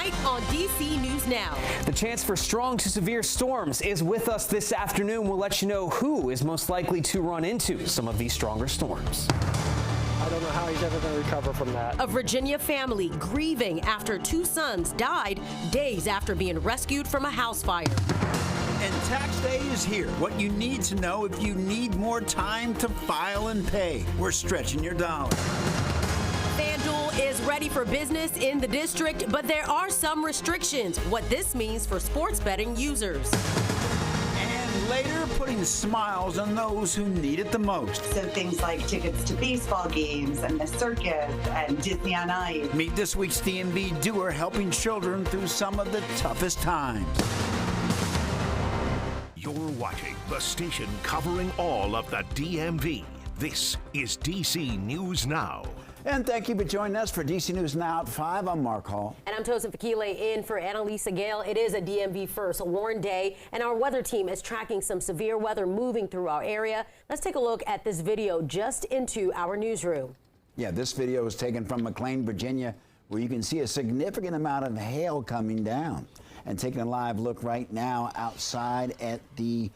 right on DC News Now. The chance for strong to severe storms is with us this afternoon. We'll let you know who is most likely to run into some of these stronger storms. I don't know how he's ever going to recover from that. A Virginia family grieving after 2 sons died days after being rescued from a house fire. And tax day is here. What you need to know if you need more time to file and pay. We're stretching your dollar. FanDuel is ready for business in the district, but there are some restrictions. What this means for sports betting users. And later, putting smiles on those who need it the most. So things like tickets to baseball games and the circus and Disney on Ice. Meet this week's DMV doer helping children through some of the toughest times. You're watching the station covering all of the DMV. This is DC News Now. And thank you for joining us for DC News Now at 5. I'm Mark Hall. And I'm Tosin Fakile in for Annalisa Gale. It is a DMV first warn day, and our weather team is tracking some severe weather moving through our area. Let's take a look at this video just into our newsroom. Yeah, this video was taken from McLean, Virginia, where you can see a significant amount of hail coming down. And taking a live look right now outside at the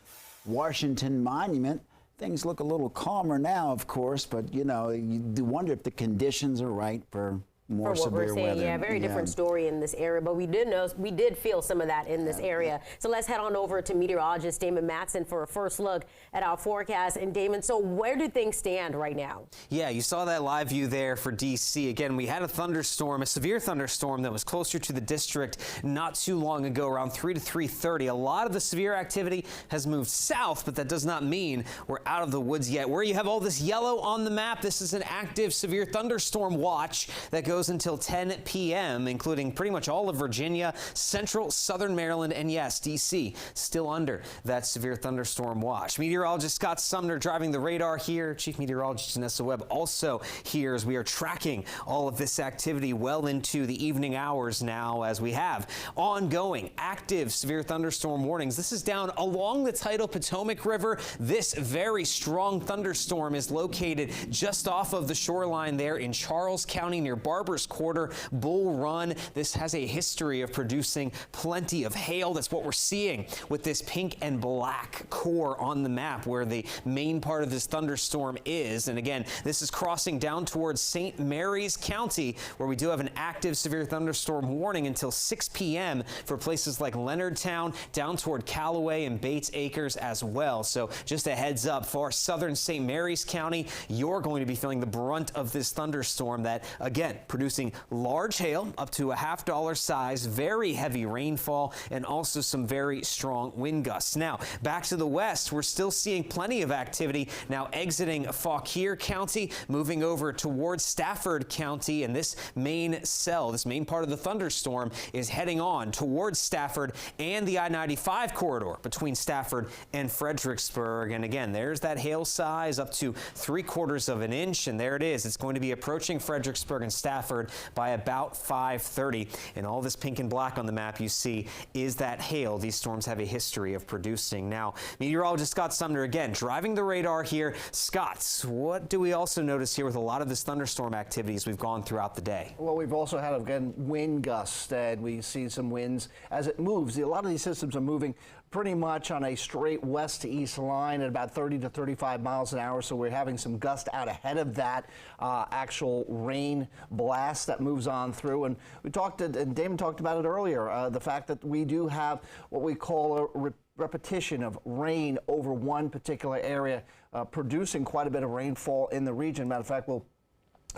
Washington Monument. Things look a little calmer now, of course, but, you know, you do wonder if the conditions are right for more severe weather. Yeah, very different story in this area, but we did feel some of that in this area. So let's head on over to meteorologist Damon Matson for a first look at our forecast. And Damon, so where do things stand right now? Yeah, you saw that live view there for DC. Again, we had a thunderstorm, a severe thunderstorm that was closer to the district not too long ago, around 3 to 3:30. A lot of the severe activity has moved south, but that does not mean we're out of the woods yet. Where you have all this yellow on the map, this is an active severe thunderstorm watch that goes until 10 p.m., including pretty much all of Virginia, central, southern Maryland, and yes, D.C. still under that severe thunderstorm watch. Meteorologist Scott Sumner driving the radar here. Chief Meteorologist Janessa Webb also here as we are tracking all of this activity well into the evening hours now as we have ongoing active severe thunderstorm warnings. This is down along the tidal Potomac River. This very strong thunderstorm is located just off of the shoreline there in Charles County near Barber's Quarter, Bull Run. This has a history of producing plenty of hail. That's what we're seeing with this pink and black core on the map where the main part of this thunderstorm is. And again, this is crossing down towards St. Mary's County, where we do have an active severe thunderstorm warning until 6 p.m. for places like Leonardtown, down toward Callaway and Bates Acres as well. So just a heads up, for southern St. Mary's County, you're going to be feeling the brunt of this thunderstorm that, again, producing large hail up to a $50 size, very heavy rainfall, and also some very strong wind gusts. Now, back to the west, we're still seeing plenty of activity now exiting Fauquier County, moving over towards Stafford County, and this main cell, this main part of the thunderstorm is heading on towards Stafford and the I-95 corridor between Stafford and Fredericksburg. And again, there's that hail size up to 3/4 of an inch, and there it is. It's going to be approaching Fredericksburg and Stafford by about 5:30. And all this pink and black on the map you see is that hail these storms have a history of producing. Now, meteorologist Scott Sumner again driving the radar here. Scott, what do we also notice here with a lot of this thunderstorm activities we've gone throughout the day? Well, we've also had, again, wind gusts, and we see some winds as it moves. A lot of these systems are moving pretty much on a straight west to east line at about 30 to 35 miles an hour. So we're having some gust out ahead of that actual rain blast that moves on through. And we talked, and Damon talked about it earlier, the fact that we do have what we call a repetition of rain over one particular area, producing quite a bit of rainfall in the region. Matter of fact, we'll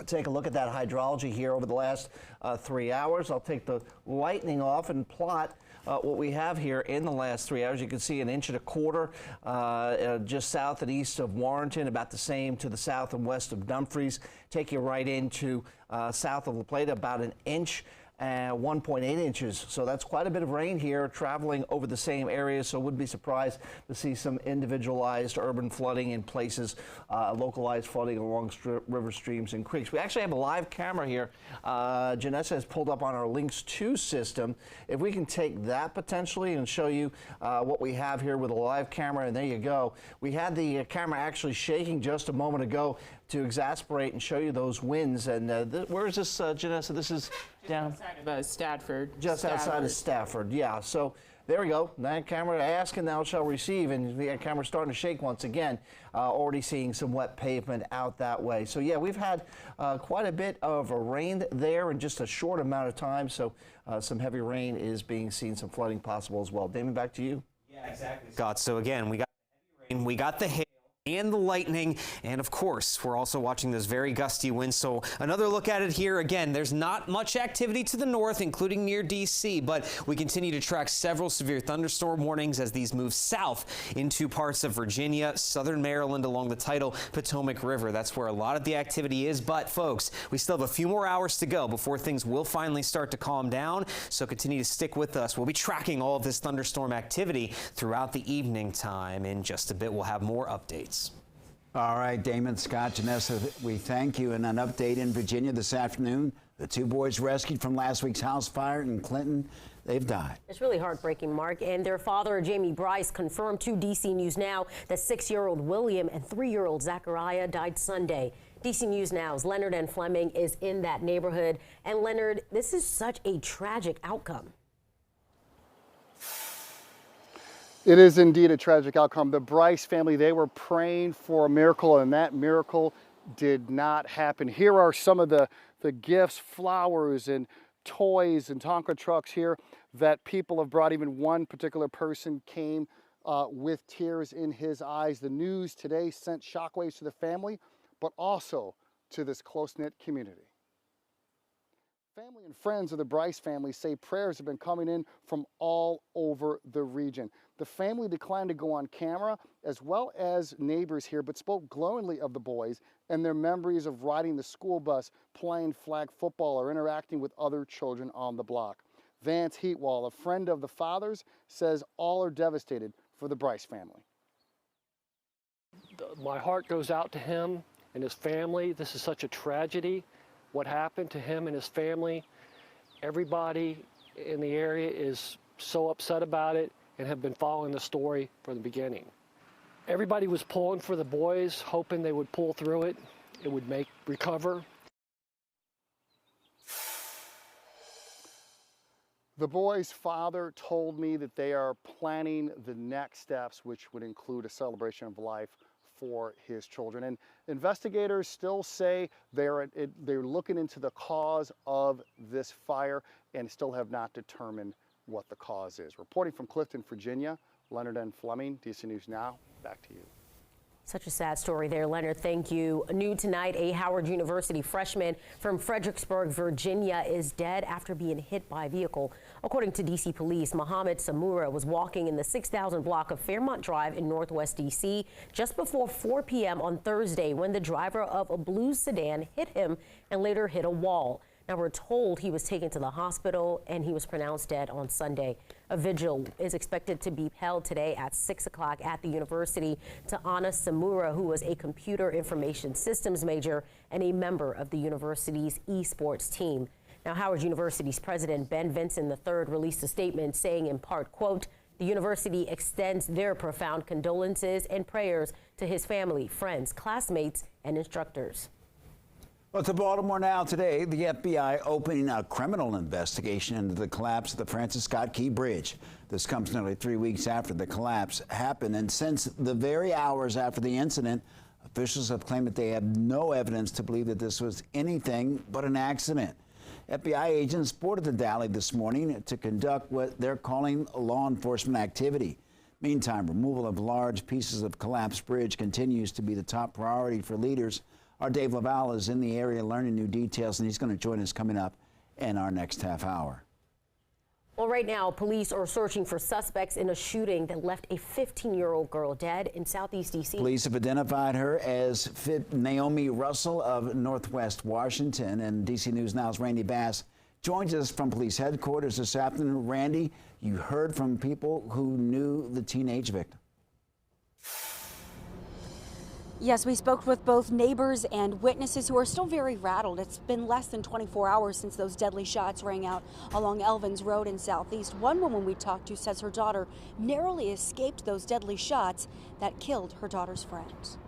take a look at that hydrology here over the last 3 hours. I'll take the lightning off and plot what we have here in the last 3 hours. You can see 1.25 inches just south and east of Warrenton, about the same to the south and west of Dumfries. Take you right into south of La Plata, about 1 inch. 1.8 inches. So that's quite a bit of rain here traveling over the same areas. So wouldn't be surprised to see some individualized urban flooding in places, localized flooding along river streams and creeks. We actually have a live camera here. Janessa has pulled up on our Lynx 2 system. If we can take that potentially and show you what we have here with a live camera, and there you go. We had the camera actually shaking just a moment ago to exasperate and show you those winds. And where is this, Janessa? This is Down outside of Stafford. Just outside of Stafford, yeah. So there we go. That camera ask and thou shalt receive. And the camera's starting to shake once again. Already seeing some wet pavement out that way. So yeah, we've had quite a bit of rain there in just a short amount of time. So some heavy rain is being seen, some flooding possible as well. Damon, back to you. Yeah, exactly, Scott. So again, we got the heavy rain, we got the hail and the lightning, and of course we're also watching those very gusty winds. So another look at it here. Again, there's not much activity to the north, including near DC, but we continue to track several severe thunderstorm warnings as these move south into parts of Virginia, southern Maryland along the tidal Potomac River. That's where a lot of the activity is. But folks, we still have a few more hours to go before things will finally start to calm down, so continue to stick with us. We'll be tracking all of this thunderstorm activity throughout the evening time. In just a bit, we'll have more updates. All right, Damon, Scott, Janessa, we thank you. And an update in Virginia this afternoon. The two boys rescued from last week's house fire in Clinton, they've died. It's really heartbreaking, Mark. And their father, Jamie Bryce, confirmed to DC News Now that 6-year-old William and 3-year-old Zachariah died Sunday. DC News Now's Leonard N. Fleming is in that neighborhood. And Leonard, this is such a tragic outcome. It is indeed a tragic outcome. The Bryce family, they were praying for a miracle, and that miracle did not happen. Here are some of the gifts, flowers and toys and Tonka trucks here that people have brought. Even one particular person came with tears in his eyes. The news today sent shockwaves to the family, but also to this close-knit community. Family and friends of the Bryce family say prayers have been coming in from all over the region. The family declined to go on camera, as well as neighbors here, but spoke glowingly of the boys and their memories of riding the school bus, playing flag football, or interacting with other children on the block. Vance Heatwall, a friend of the fathers, says all are devastated for the Bryce family. My heart goes out to him and his family. This is such a tragedy. What happened to him and his family. Everybody in the area is so upset about it and have been following the story from the beginning. Everybody was pulling for the boys, hoping they would pull through it, it would recover. The boy's father told me that they are planning the next steps, which would include a celebration of life for his children. And investigators still say they're looking into the cause of this fire and still have not determined what the cause is. Reporting from Clifton, Virginia, Leonard N. Fleming, DC News Now. Back to you. Such a sad story there, Leonard. Thank you. New tonight, a Howard University freshman from Fredericksburg, Virginia, is dead after being hit by a vehicle. According to DC police, Muhammad Samura was walking in the 6000 block of Fairmont Drive in Northwest DC just before 4 p.m. on Thursday when the driver of a blue sedan hit him and later hit a wall. Now, we're told he was taken to the hospital and he was pronounced dead on Sunday. A vigil is expected to be held today at 6 o'clock at the university to honor Samura, who was a computer information systems major and a member of the university's esports team. Now, Howard University's president, Ben Vinson III, released a statement saying in part, quote, "The university extends their profound condolences and prayers to his family, friends, classmates, and instructors." Well, to Baltimore now today, the FBI opening a criminal investigation into the collapse of the Francis Scott Key Bridge. This comes nearly 3 weeks after the collapse happened, and since the very hours after the incident, officials have claimed that they have no evidence to believe that this was anything but an accident. FBI agents boarded the Dally this morning to conduct what they're calling law enforcement activity. Meantime, removal of large pieces of collapsed bridge continues to be the top priority for leaders. Our Dave Laval is in the area learning new details, and he's going to join us coming up in our next half hour. Well, right now, police are searching for suspects in a shooting that left a 15-year-old girl dead in Southeast D.C. Police have identified her as Naomi Russell of Northwest Washington, and D.C. News Now's Randy Bass joins us from police headquarters this afternoon. Randy, you heard from people who knew the teenage victim. Yes, we spoke with both neighbors and witnesses who are still very rattled. It's been less than 24 hours since those deadly shots rang out along Elvins Road in Southeast. One woman we talked to says her daughter narrowly escaped those deadly shots that killed her daughter's friends.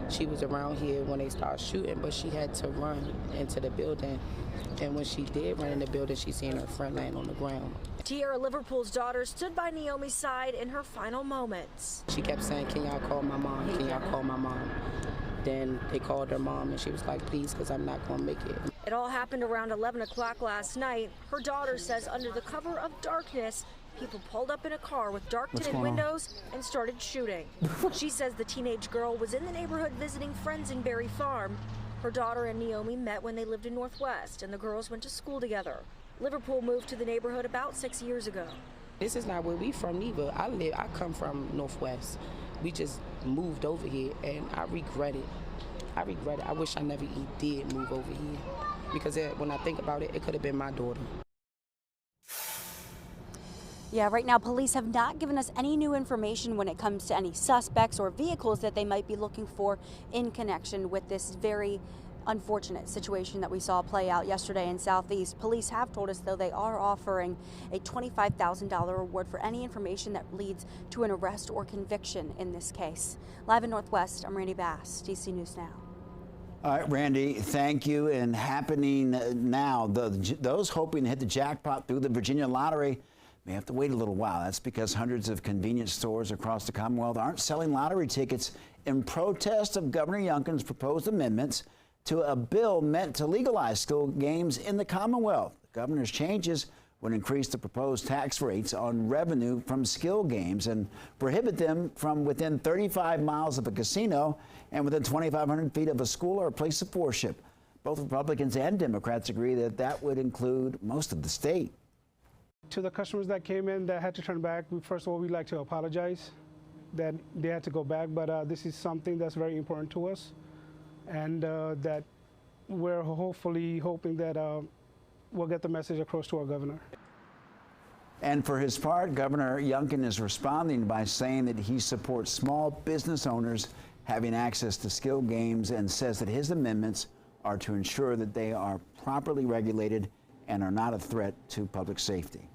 she was around here when they started shooting, but she had to run into the building. And when she did run in the building, she seen her friend laying on the ground. Tierra Liverpool's daughter stood by Naomi's side in her final moments. She kept saying, "Can y'all call my mom? Can y'all call my mom?" Then they called her mom, and she was like, "Please, because I'm not going to make it." It all happened around 11 o'clock last night. Her daughter says under the cover of darkness, people pulled up in a car with dark tinted windows and started shooting. She says the teenage girl was in the neighborhood visiting friends in Berry Farm. Her daughter and Naomi met when they lived in Northwest, and the girls went to school together. Liverpool moved to the neighborhood about 6 years ago. This is not where we from neither. I come from Northwest. We just moved over here, and I regret it. I wish I never did move over here, because when I think about it, it could have been my daughter. Yeah, right now police have not given us any new information when it comes to any suspects or vehicles that they might be looking for in connection with this very unfortunate situation that we saw play out yesterday in Southeast. Police have told us, though, they are offering a $25,000 reward for any information that leads to an arrest or conviction in this case. Live in Northwest, I'm Randy Bass, DC News Now. All right, Randy, thank you. And happening now, those hoping to hit the jackpot through the Virginia lottery may have to wait a little while. That's because hundreds of convenience stores across the Commonwealth aren't selling lottery tickets in protest of Governor Youngkin's proposed amendments to a bill meant to legalize skill games in the Commonwealth. The governor's changes would increase the proposed tax rates on revenue from skill games and prohibit them from within 35 miles of a casino and within 2,500 feet of a school or a place of worship. Both Republicans and Democrats agree that that would include most of the state. To the customers that came in that had to turn back, first of all, we'd like to apologize that they had to go back, but this is something that's very important to us, and that we're hoping that we'll get the message across to our governor. And for his part, Governor Youngkin is responding by saying that he supports small business owners having access to skill games and says that his amendments are to ensure that they are properly regulated and are not a threat to public safety.